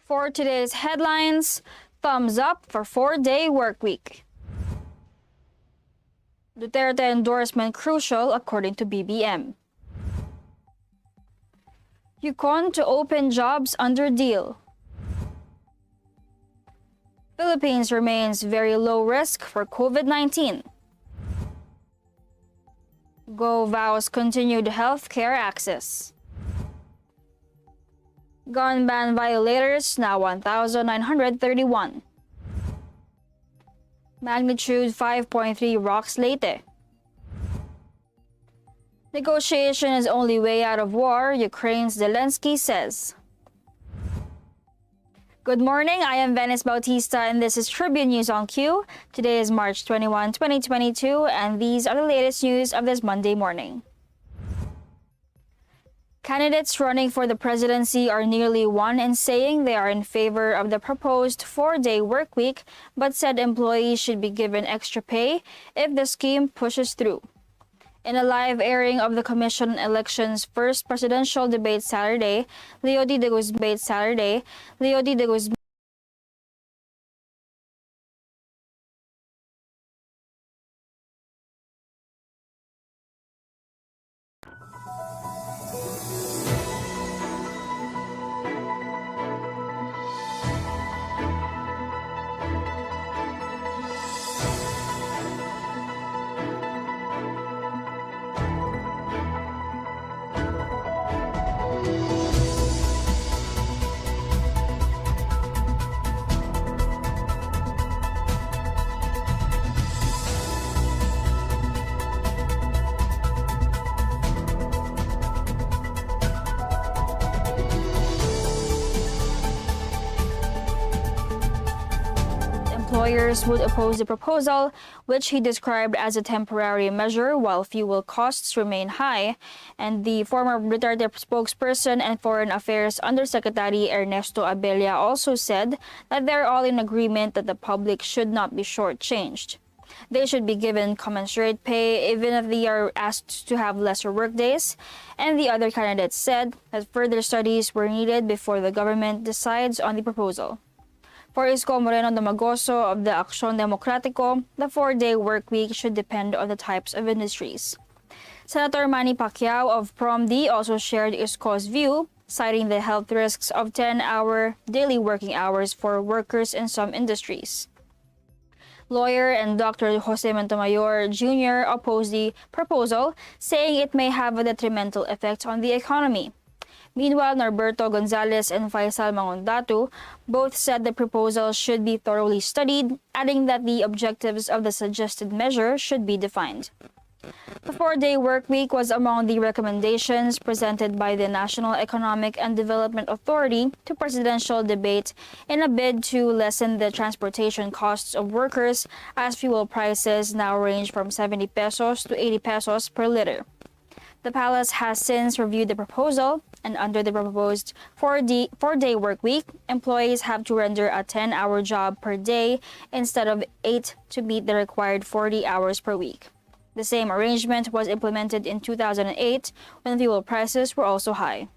For today's headlines, thumbs up for 4-day workweek. Duterte endorsement crucial according to BBM. Yukon to open jobs under deal. Philippines remains very low risk for COVID-19. Go vows continued healthcare access. Gun ban violators now 1,931. Magnitude 5.3 rocks Leyte. Negotiation is only way out of war, Ukraine's Zelensky says. Good morning, I am Venice Bautista and this is Tribune News on Q. Today is March 21, 2022, and these are the latest news of this Monday morning. Candidates running for the presidency are nearly one in saying they are in favor of the proposed 4-day workweek, but said employees should be given extra pay if the scheme pushes through. In a live airing of the Commission on Elections' first presidential debate Saturday, Leyte de Guzman employers would oppose the proposal, which he described as a temporary measure while fuel costs remain high, and the former Duterte spokesperson and Foreign Affairs Undersecretary Ernesto Abella also said that they're all in agreement that the public should not be shortchanged. They should be given commensurate pay even if they are asked to have lesser workdays, and the other candidates said that further studies were needed before the government decides on the proposal. For Isko Moreno Domagoso of the Acción Democrático, the 4-day workweek should depend on the types of industries. Senator Manny Pacquiao of PROMD also shared Isko's view, citing the health risks of 10-hour daily working hours for workers in some industries. Lawyer and Dr. Jose Montemayor Jr. opposed the proposal, saying it may have a detrimental effect on the economy. Meanwhile, Norberto Gonzalez and Faisal Mangondatu both said the proposal should be thoroughly studied, adding that the objectives of the suggested measure should be defined. The 4-day workweek was among the recommendations presented by the National Economic and Development Authority to presidential debate in a bid to lessen the transportation costs of workers, as fuel prices now range from 70 pesos to 80 pesos per liter. The palace has since reviewed the proposal, and under the proposed 4-day workweek, employees have to render a 10-hour job per day instead of 8 to meet the required 40 hours per week. The same arrangement was implemented in 2008 when fuel prices were also high.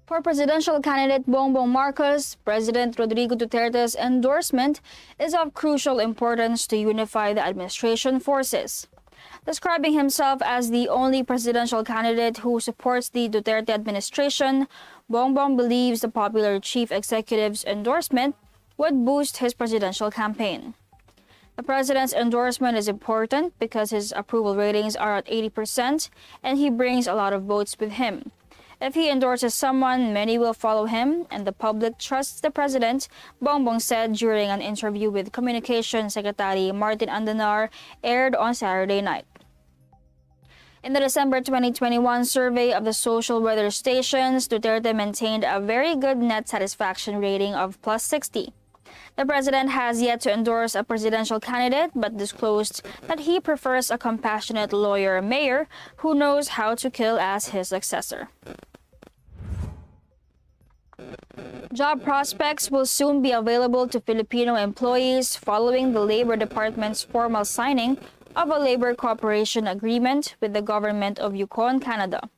For presidential candidate Bongbong Marcos, President Rodrigo Duterte's endorsement is of crucial importance to unify the administration forces. Describing himself as the only presidential candidate who supports the Duterte administration, Bongbong believes the popular chief executive's endorsement would boost his presidential campaign. The president's endorsement is important because his approval ratings are at 80% and he brings a lot of votes with him. If he endorses someone, many will follow him, and the public trusts the president, Bongbong said during an interview with Communications Secretary Martin Andanar aired on Saturday night. In the December 2021 survey of the social weather stations, Duterte maintained a very good net satisfaction rating of +60. The president has yet to endorse a presidential candidate but disclosed that he prefers a compassionate lawyer mayor who knows how to kill as his successor. Job prospects will soon be available to Filipino employees following the Labor Department's formal signing of a labor cooperation agreement with the government of Yukon, Canada.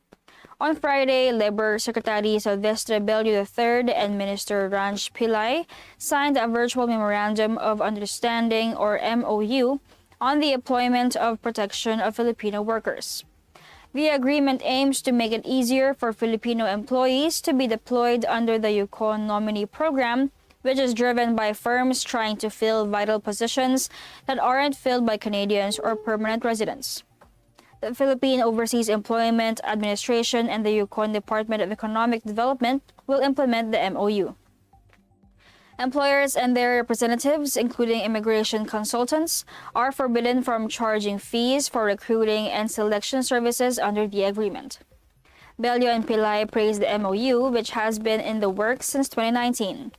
On Friday, Labor Secretary Silvestre Bello III and Minister Ranj Pillay signed a virtual Memorandum of Understanding or MOU on the employment of protection of Filipino workers. The agreement aims to make it easier for Filipino employees to be deployed under the Yukon nominee program, which is driven by firms trying to fill vital positions that aren't filled by Canadians or permanent residents. The Philippine Overseas Employment Administration and the Yukon Department of Economic Development will implement the MOU. Employers and their representatives, including immigration consultants, are forbidden from charging fees for recruiting and selection services under the agreement. Bello and Pillay praised the MOU, which has been in the works since 2019.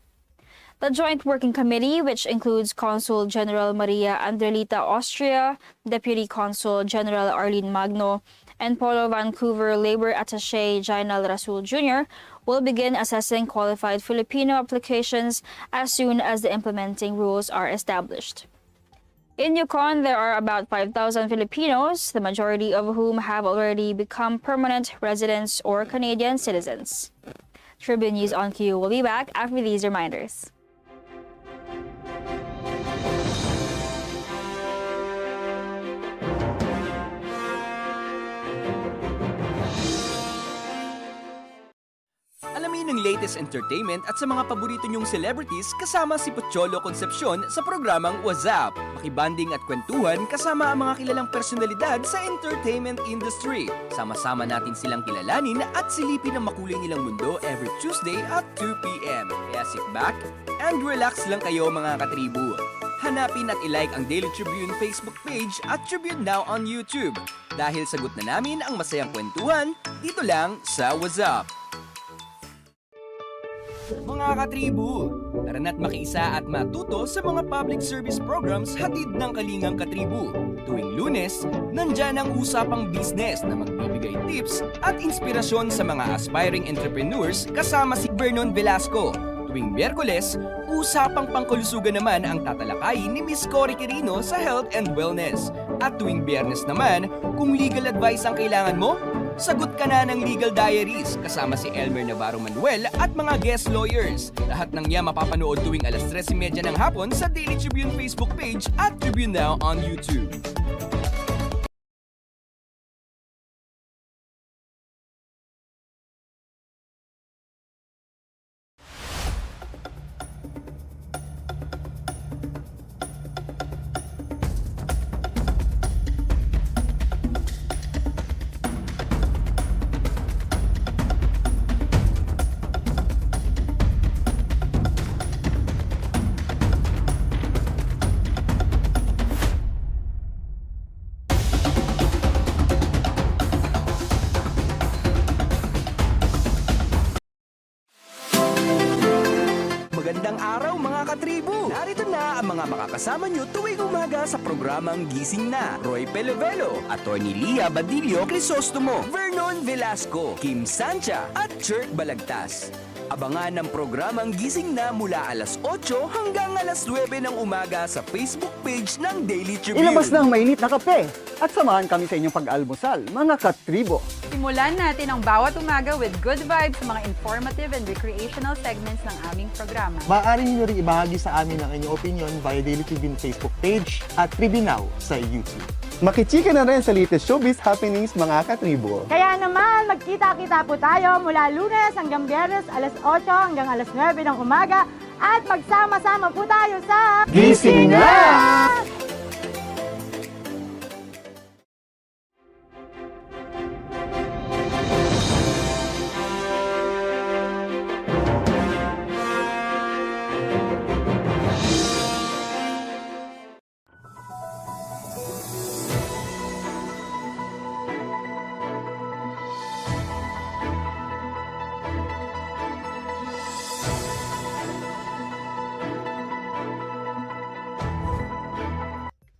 The Joint Working Committee, which includes Consul General Maria Andrelita Austria, Deputy Consul General Arlene Magno, and Polo Vancouver Labor Attaché Jainal Rasul Jr., will begin assessing qualified Filipino applications as soon as the implementing rules are established. In Yukon, there are about 5,000 Filipinos, the majority of whom have already become permanent residents or Canadian citizens. Tribune News on Q will be back after these reminders. Alamin ang latest entertainment at sa mga paborito niyong celebrities kasama si Pocholo Concepcion sa programang WhatsApp. Makibanding at kwentuhan kasama ang mga kilalang personalidad sa entertainment industry. Sama-sama natin silang kilalanin at silipin ang makulay nilang mundo every Tuesday at 2 p.m. Kaya sit back and relax lang kayo mga katribu. Hanapin at ilike ang Daily Tribune Facebook page at Tribune Now on YouTube. Dahil sagot na namin ang masayang kwentuhan dito lang sa WhatsApp. Mga katribu, tara na't makiisa at matuto sa mga public service programs hatid ng Kalingang Katribu. Tuwing Lunes, nandyan ang usapang business na magbibigay tips at inspirasyon sa mga aspiring entrepreneurs kasama si Vernon Velasco. Tuwing Miyerkules, usapang pangkalusugan naman ang tatalakayin ni Miss Cory Quirino sa Health and Wellness. At tuwing Biyernes naman, kung legal advice ang kailangan mo, sagot ka na ng Legal Diaries kasama si Elmer Navarro Manuel at mga guest lawyers. Lahat ng niya mapapanood tuwing alas 3:30 ng hapon sa Daily Tribune Facebook page at Tribune Now on YouTube. Magandang araw mga katribu! Narito na ang mga makakasama nyo tuwing umaga sa programang Gising Na. Roy Pelevelo, Atty. Lia Badillo Crisostomo, Vernon Velasco, Kim Sancha at Chert Balagtas. Abangan ang programang Gising Na mula alas 8 hanggang alas 9 ng umaga sa Facebook page ng Daily Tribune. Ilabas na ang mainit na kape at samahan kami sa inyong pag-almusal, mga katribo. Simulan natin ang bawat umaga with good vibes sa mga informative and recreational segments ng aming programa. Maaari niyo rin ibahagi sa amin ang inyong opinion via Daily Tribune Facebook page at Tribune Now sa YouTube. Makichika na rin sa latest showbiz happenings mga katribo. Kaya naman, magkita-kita po tayo mula Lunes hanggang Biyernes, alas 8 hanggang alas 9 ng umaga at magsama-sama po tayo sa Gising Na!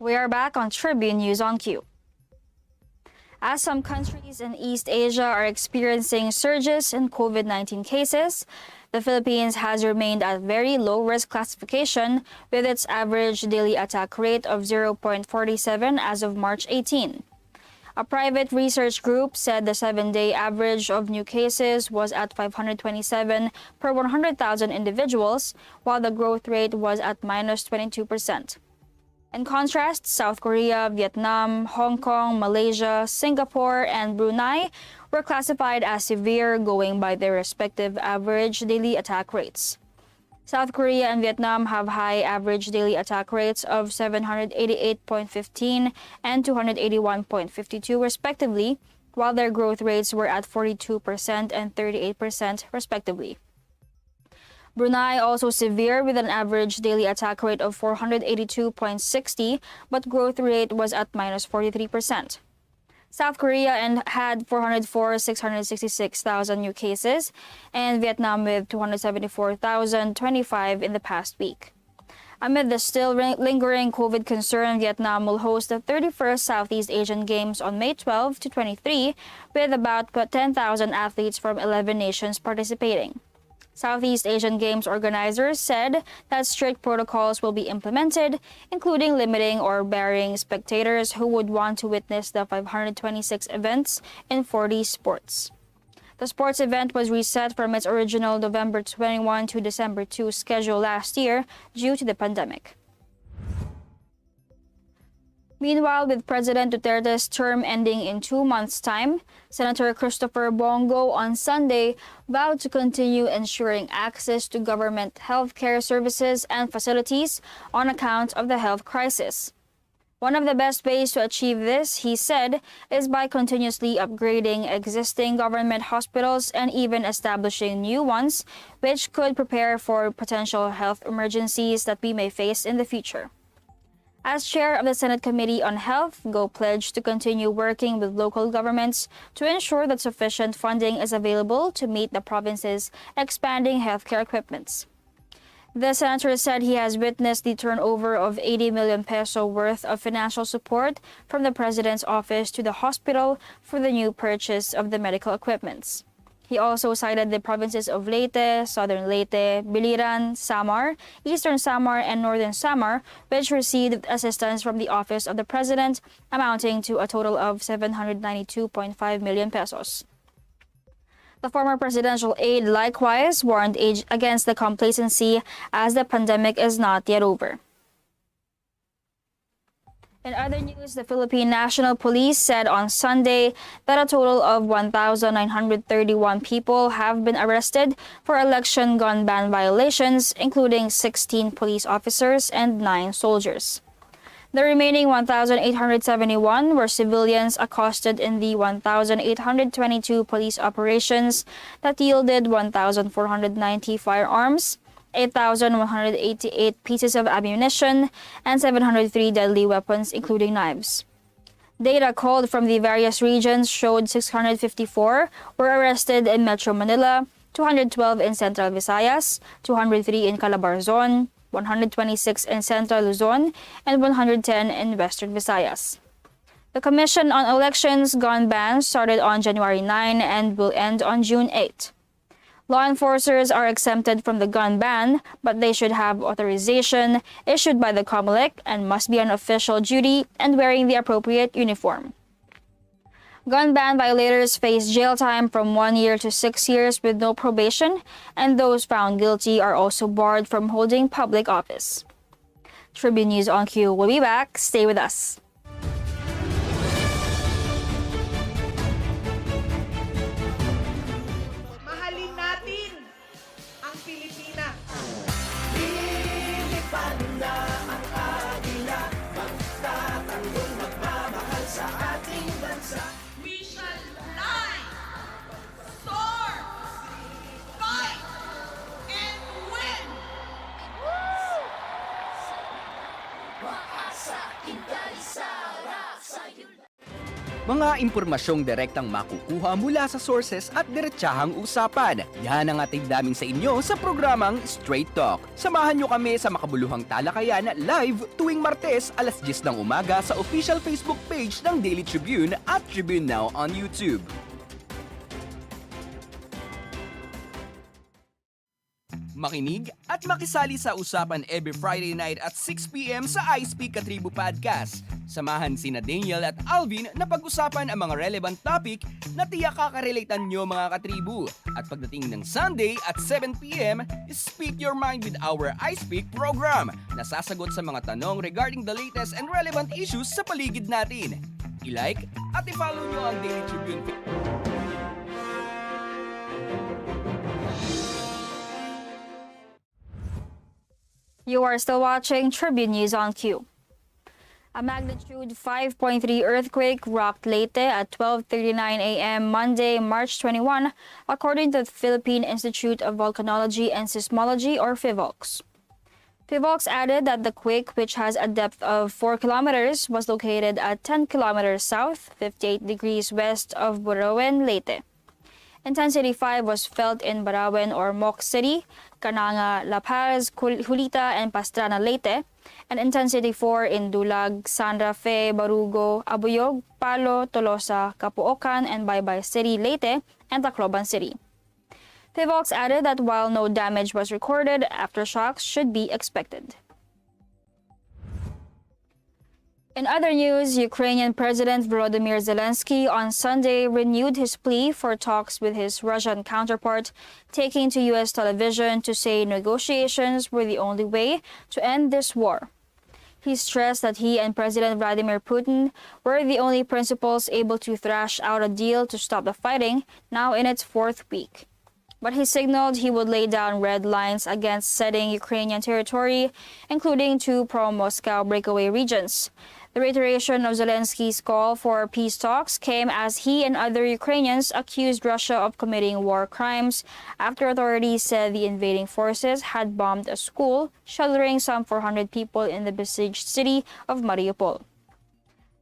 We are back on Tribune News on Q. As some countries in East Asia are experiencing surges in COVID-19 cases, the Philippines has remained at very low-risk classification with its average daily attack rate of 0.47 as of March 18. A private research group said the 7-day average of new cases was at 527 per 100,000 individuals, while the growth rate was at minus 22%. In contrast, South Korea, Vietnam, Hong Kong, Malaysia, Singapore, and Brunei were classified as severe, going by their respective average daily attack rates. South Korea and Vietnam have high average daily attack rates of 788.15 and 281.52 respectively, while their growth rates were at 42% and 38% respectively. Brunei also severe with an average daily attack rate of 482.60, but growth rate was at minus 43%. South Korea had 404,666,000 new cases, and Vietnam with 274,025 in the past week. Amid the still lingering COVID concern, Vietnam will host the 31st Southeast Asian Games on May 12 to 23, with about 10,000 athletes from 11 nations participating. Southeast Asian Games organizers said that strict protocols will be implemented, including limiting or barring spectators who would want to witness the 526 events in 40 sports. The sports event was reset from its original November 21 to December 2 schedule last year due to the pandemic. Meanwhile, with President Duterte's term ending in 2 months' time, Senator Christopher Bongo on Sunday vowed to continue ensuring access to government health care services and facilities on account of the health crisis. One of the best ways to achieve this, he said, is by continuously upgrading existing government hospitals and even establishing new ones, which could prepare for potential health emergencies that we may face in the future. As chair of the Senate Committee on Health, Go pledged to continue working with local governments to ensure that sufficient funding is available to meet the province's expanding healthcare equipments. The senator said he has witnessed the turnover of 80 million peso worth of financial support from the president's office to the hospital for the new purchase of the medical equipments. He also cited the provinces of Leyte, Southern Leyte, Biliran, Samar, Eastern Samar, and Northern Samar, which received assistance from the Office of the President, amounting to a total of 792.5 million pesos. The former presidential aide likewise warned against the complacency as the pandemic is not yet over. In other news, the Philippine National Police said on Sunday that a total of 1,931 people have been arrested for election gun ban violations, including 16 police officers and 9 soldiers. The remaining 1,871 were civilians accosted in the 1,822 police operations that yielded 1,490 firearms, 8,188 pieces of ammunition, and 703 deadly weapons, including knives. Data culled from the various regions showed 654 were arrested in Metro Manila, 212 in Central Visayas, 203 in Calabarzon, 126 in Central Luzon, and 110 in Western Visayas. The Commission on Elections gun ban started on January 9 and will end on June 8. Law enforcers are exempted from the gun ban, but they should have authorization issued by the COMELEC and must be on official duty and wearing the appropriate uniform. Gun ban violators face jail time from 1 year to 6 years with no probation, and those found guilty are also barred from holding public office. Tribune News on Q will be back. Stay with us. Mahalin natin ang Pilipinas. We shall fly, soar, fight, and win! Mga impormasyong direktang makukuha mula sa sources at diretsahang usapan. Yan ang ating daming sa inyo sa programang Straight Talk. Samahan nyo kami sa makabuluhang talakayan live tuwing Martes alas 10 ng umaga sa official Facebook page ng Daily Tribune at Tribune Now on YouTube. makinig at makisali sa usapan every Friday night at 6 p.m. sa I Speak Katribu Podcast. Samahan sina Daniel at Alvin na pag-usapan ang mga relevant topic na tiyak kakarelatean nyo mga katribu. At pagdating ng Sunday at 7 p.m., Speak Your Mind with our I Speak program na sasagot sa mga tanong regarding the latest and relevant issues sa paligid natin. I-like at i-follow nyo ang Daily Tribune. You are still watching Tribune News on Q. A magnitude 5.3 earthquake rocked Leyte at 12:39 a.m. Monday, March 21, according to the Philippine Institute of Volcanology and Seismology, or PHIVOLCS. PHIVOLCS added that the quake, which has a depth of 4 kilometers, was located at 10 kilometers south, 58 degrees west of Burauen, Leyte. Intensity 5 was felt in Barawen or Moc City, Cananga, La Paz, Julita, and Pastrana, Leyte, and intensity 4 in Dulag, Santa Fe, Barugo, Abuyog, Palo, Tolosa, Capuocan, and Baybay City, Leyte, and Tacloban City. PHIVOLCS added that while no damage was recorded, aftershocks should be expected. In other news, Ukrainian President Volodymyr Zelensky on Sunday renewed his plea for talks with his Russian counterpart, taking to U.S. television to say negotiations were the only way to end this war. He stressed that he and President Vladimir Putin were the only principals able to thrash out a deal to stop the fighting, now in its 4th week. But he signaled he would lay down red lines against ceding Ukrainian territory, including 2 pro-Moscow breakaway regions. The reiteration of Zelensky's call for peace talks came as he and other Ukrainians accused Russia of committing war crimes after authorities said the invading forces had bombed a school, sheltering some 400 people in the besieged city of Mariupol.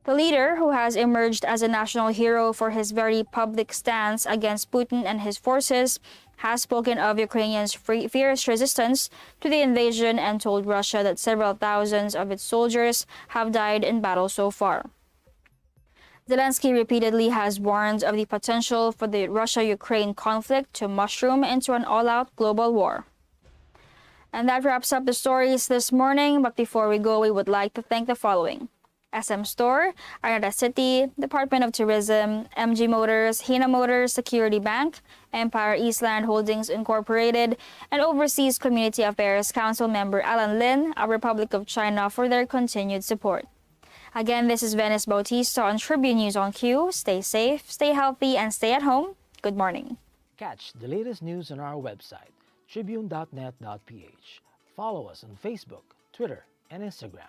The leader, who has emerged as a national hero for his very public stance against Putin and his forces, has spoken of Ukrainians' fierce resistance to the invasion and told Russia that several thousands of its soldiers have died in battle so far. Zelensky repeatedly has warned of the potential for the Russia-Ukraine conflict to mushroom into an all-out global war. And that wraps up the stories this morning, but before we go, we would like to thank the following: SM Store, Arnada City, Department of Tourism, MG Motors, Hina Motors, Security Bank, Empire Eastland Holdings Incorporated, and Overseas Community Affairs Council member Alan Lin, a Republic of China, for their continued support. Again, this is Venice Bautista on Tribune News on Q. Stay safe, stay healthy, and stay at home. Good morning. Catch the latest news on our website, tribune.net.ph. Follow us on Facebook, Twitter, and Instagram.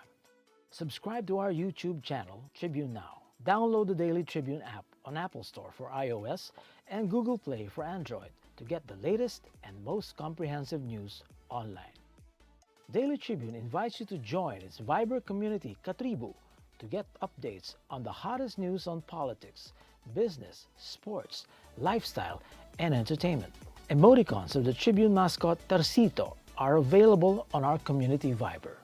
Subscribe to our YouTube channel, Tribune Now. Download the Daily Tribune app on Apple Store for iOS and Google Play for Android to get the latest and most comprehensive news online. Daily Tribune invites you to join its vibrant community, Katribu, to get updates on the hottest news on politics, business, sports, lifestyle, and entertainment. Emoticons of the Tribune mascot Tercito are available on our community Viber.